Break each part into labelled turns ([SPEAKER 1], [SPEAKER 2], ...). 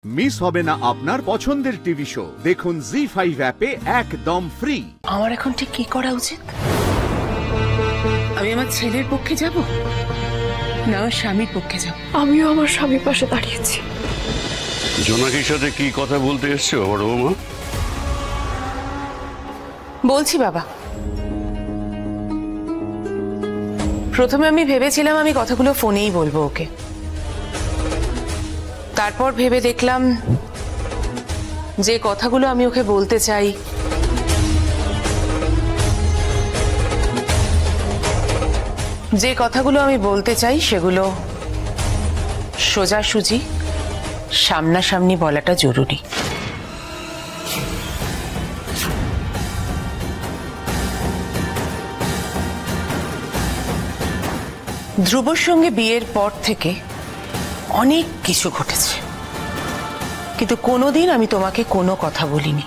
[SPEAKER 1] Miss হবে না আপনার পছন্দের টিভি শো। দেখুন জি5 অ্যাপে একদম ফ্রি।
[SPEAKER 2] আমার এখন ঠিক কি করা উচিত? আমি আমার ছেলের পক্ষে যাব না স্বামীর পক্ষে যাব?
[SPEAKER 3] আমিও আমার স্বামীর পাশে দাঁড়িয়েছি।
[SPEAKER 4] জোনাকির সাথে কি কথা বলতে এসছো বড় বৌমা?
[SPEAKER 2] বলছি বাবা, প্রথমে আমি ভেবেছিলাম আমি কথাগুলো ফোনেই বলবো ওকে, তারপর ভেবে দেখলাম যে কথাগুলো আমি ওকে বলতে চাই সেগুলো সোজাসুজি সামনাসামনি বলাটা জরুরি। ধ্রুবর সঙ্গে বিয়ের পর থেকে অনেক কিছু ঘটেছে, কিন্তু কোনোদিন আমি তোমাকে কোনো কথা বলিনি।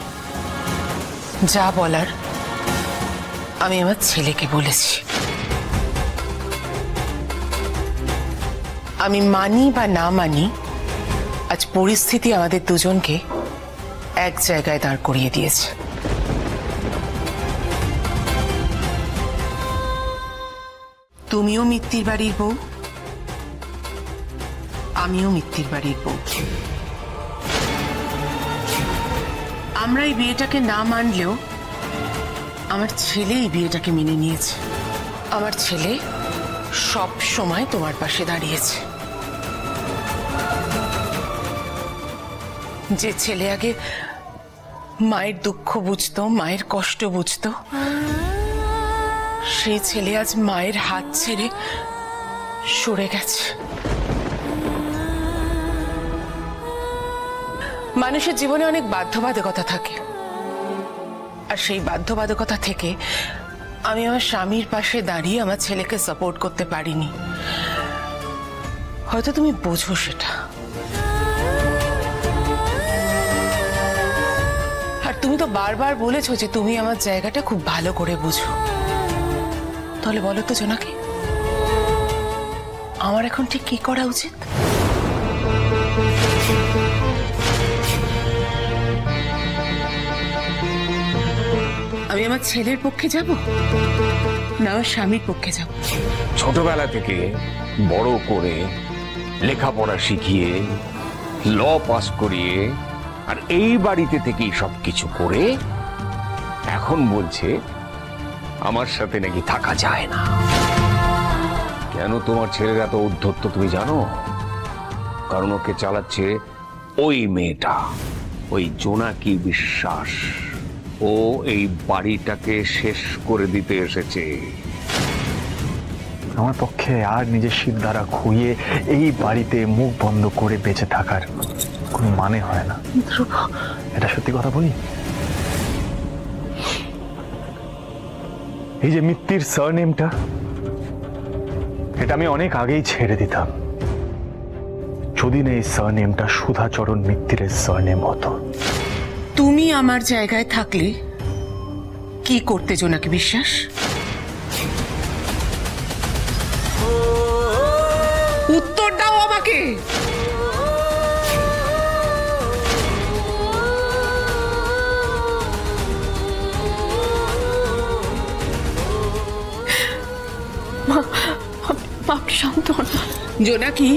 [SPEAKER 2] যা বলার আমি আমার ছেলেকে বলেছি। আমি মানি বা না মানি, আজ পরিস্থিতি আমাদের দুজনকে এক জায়গায় দাঁড় করিয়ে দিয়েছে। তুমিও মিত্তির বাড়ির বউ, আমিও মিত্তির বাড়ির বউ। আমরা এই বিয়েটাকে না মানলেও আমার ছেলে এই বিয়েটাকে মেনে নিয়েছে। আমার ছেলে সব সময় তোমার পাশে দাঁড়িয়েছে। যে ছেলে আগে মায়ের দুঃখ বুঝতো, মায়ের কষ্ট বুঝতো, সেই ছেলে আজ মায়ের হাত ছেড়ে সরে গেছে। মানুষের জীবনে অনেক বাধ্যবাধকতা থাকে, আর সেই বাধ্যবাধকতা থেকে আমি আমার স্বামীর পাশে দাঁড়িয়ে আমার ছেলেকে সাপোর্ট করতে পারিনি। হয়তো তুমি বোঝো সেটা, আর তুমি তো বারবার বলেছো যে তুমি আমার জায়গাটা খুব ভালো করে বুঝো। তাহলে বলো তো জোনাকি, আমার এখন ঠিক কি করা উচিত? আমি আমার ছেলের পক্ষে যাব না আমার স্বামীর পক্ষে যাব?
[SPEAKER 5] ছোটবেলা থেকে বড় করে লেখাপড়া শিখিয়ে ল পাস করিয়ে আর এই বাড়িতে থেকেই সবকিছু করে এখন বলছে আমার সাথে নাকি থাকা যায় না। কেন তোমার ছেলের এত উদ্ধত্ত তুমি জানো? কারণ ওকে চালাচ্ছে ওই মেয়েটা, ওই জোনাকি বিশ্বাস। ও এই বাড়িটাকে শেষ করে দিতে এসেছে।
[SPEAKER 6] আমার পক্ষে আর নিজের শির দ্বারা খুইয়ে এই বাড়িতে মুখ বন্ধ করে বেঁচে থাকার কোনো মানে হয় না। এটা সত্যি কথা বলি, এই যে মিত্তির সারনেমটা, এটা আমি অনেক আগেই ছেড়ে দিতাম যদি না এই সারনেমটা সুধাচরণ মিত্তিরের সারনেম হতো।
[SPEAKER 2] তুমি আমার জায়গায় থাকলে কি করতে জোনাকি বিশ্বাস? উত্তর দাও আমাকে।
[SPEAKER 3] আপনি শান্ত হন
[SPEAKER 2] জোনাকি,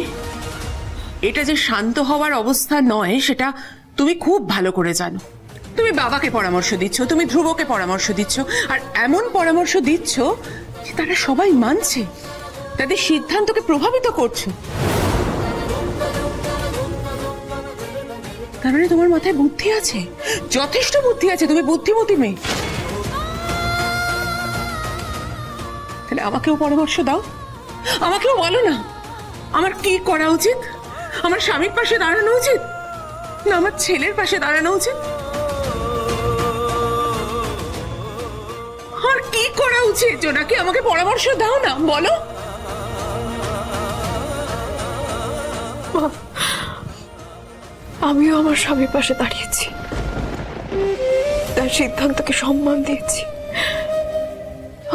[SPEAKER 2] এটা যে শান্ত হওয়ার অবস্থা নয় সেটা তুমি খুব ভালো করে জানো। তুমি বাবাকে পরামর্শ দিচ্ছ, তুমি ধ্রুবকে পরামর্শ দিচ্ছ, আর এমন পরামর্শ দিচ্ছ যে তারা সবাই মানছে, তাদের সিদ্ধান্তকে প্রভাবিত করছো। তার মানে তোমার মাথায় বুদ্ধি আছে, যথেষ্ট বুদ্ধি আছে, তুমি বুদ্ধিমতী মেয়ে। তাহলে আমাকেও পরামর্শ দাও, আমাকেও বলো না আমার কি করা উচিত। আমার স্বামীর পাশে দাঁড়ানো উচিত না আমার ছেলের পাশে দাঁড়ানো উচিত? আর কি করা উচিত জোনাকি? আমাকে পরামর্শ দাও না, বলো।
[SPEAKER 3] আমিও আমার স্বামীর পাশে দাঁড়িয়েছি, তার সিদ্ধান্তকে সম্মান দিয়েছি।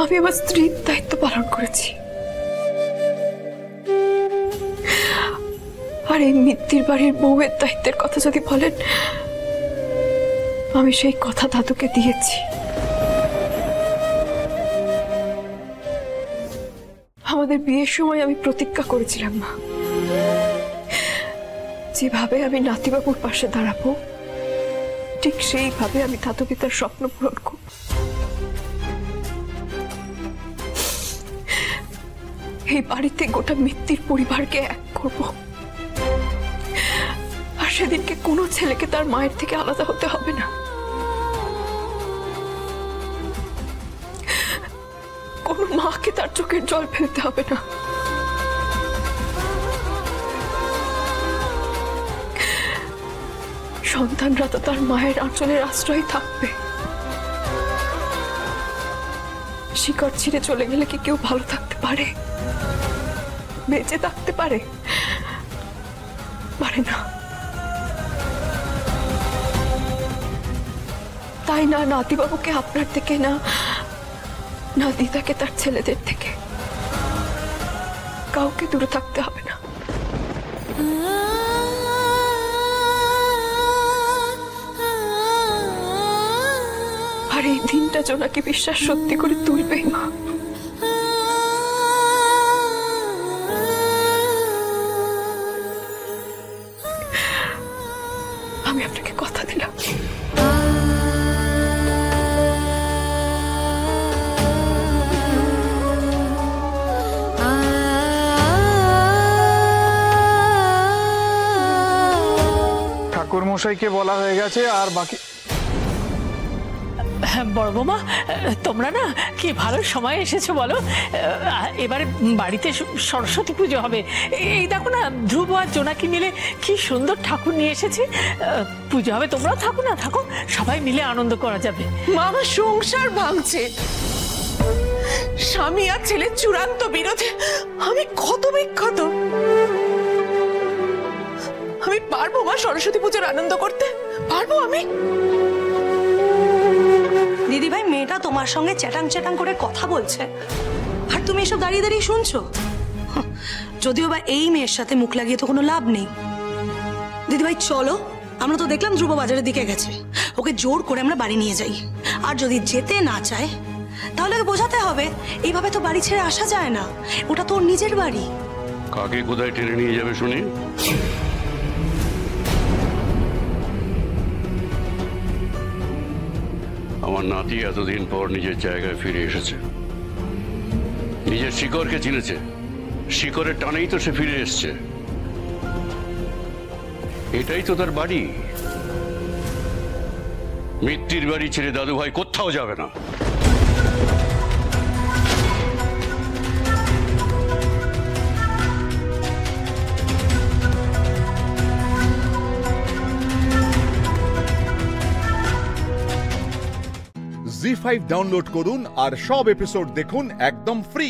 [SPEAKER 3] আমি আমার স্ত্রীর দায়িত্ব পালন করেছি, আর আর এই মিত্তির বাড়ির বউয়ের দায়িত্বের কথা যদি বলেন, আমি সেই কথা দাদুকে দিয়েছি। আমাদের বিয়ের সময় আমি প্রতিজ্ঞা করেছিলাম মা, যেভাবে আমি নাতিবাবুর পাশে দাঁড়াবো ঠিক সেইভাবে আমি দাদুকে তার স্বপ্ন পূরণ করব। এই বাড়িতে গোটা মিত্তির পরিবারকে এক করব, আর সেদিনকে কোনো ছেলেকে তার মায়ের থেকে আলাদা হতে হবে না। কোনো মাকে তার চোখের জল ফেলতে হবে না। সন্তানরা তো তার মায়ের আঁচলের আশ্রয় থাকবে। শিকড় ছিঁড়ে চলে গেলে কি কেউ ভালো থাকতে পারে, বেঁচে থাকতে পারে? পারে না। তাই না নাতিবাবুকে আপনার থেকে, না দিদাকে তার ছেলেদের থেকে কাউকে দূরে থাকতে হবে না। আর এই দিনটা জোনাকি বিশ্বাস সত্যি করে তুলবেই মা। আমি আপনাকে কথা দিলাম।
[SPEAKER 6] ঠাকুর মশাইকে বলা হয়ে গেছে, আর বাকি
[SPEAKER 7] বড় বৌমা, তোমরা না কি ভালো সময় এসেছো বলো। এবারে বাড়িতে সরস্বতী পুজো হবে। এই দেখো না, ধ্রুব আর জোনাকি মিলে কি সুন্দর ঠাকুর নিয়ে এসেছে। পুজো হবে, তোমরাও থাকো না থাকো, সবাই মিলে আনন্দ করা যাবে।
[SPEAKER 2] মামা সংসার ভাঙছে, স্বামী আর ছেলের চূড়ান্ত বিরোধে আমি ক্ষত বিক্ষত। আমি পারবো মা সরস্বতী পুজোর আনন্দ করতে? পারবো আমি?
[SPEAKER 8] দিদি ভাই, মেয়েটা তোমার সঙ্গে চ্যাটাং চ্যাটাং করে কথা বলছে, আর তুমি এসব দাঁড়িয়ে দাঁড়িয়ে শুনছো। যদিও বা এই মেয়ের সাথে মুখ লাগিয়ে তো কোনো লাভ নেই। দিদি ভাই চলো, আমরা তো দেখলাম ধ্রুব বাজারের দিকে গেছে, ওকে জোর করে আমরা বাড়ি নিয়ে যাই। আর যদি যেতে না চায় তাহলে ওকে বোঝাতে হবে এইভাবে তো বাড়ি ছেড়ে আসা যায় না, ওটা তো ওর নিজের বাড়ি।
[SPEAKER 4] কাকে কোথায় টেনে নিয়ে যাবে শুনি? আমার নাতি এতদিন পর নিজের জায়গায় ফিরে এসেছে, নিজের শিকড়কে চিনেছে, শিকড়ের টানেই তো সে ফিরে এসছে। এটাই তো তার বাড়ি। মিত্তির বাড়ি ছেড়ে দাদু ভাই কোথাও যাবে না।
[SPEAKER 1] জি5 ডাউনলোড করুন আর সব এপিসোড দেখুন একদম ফ্রি।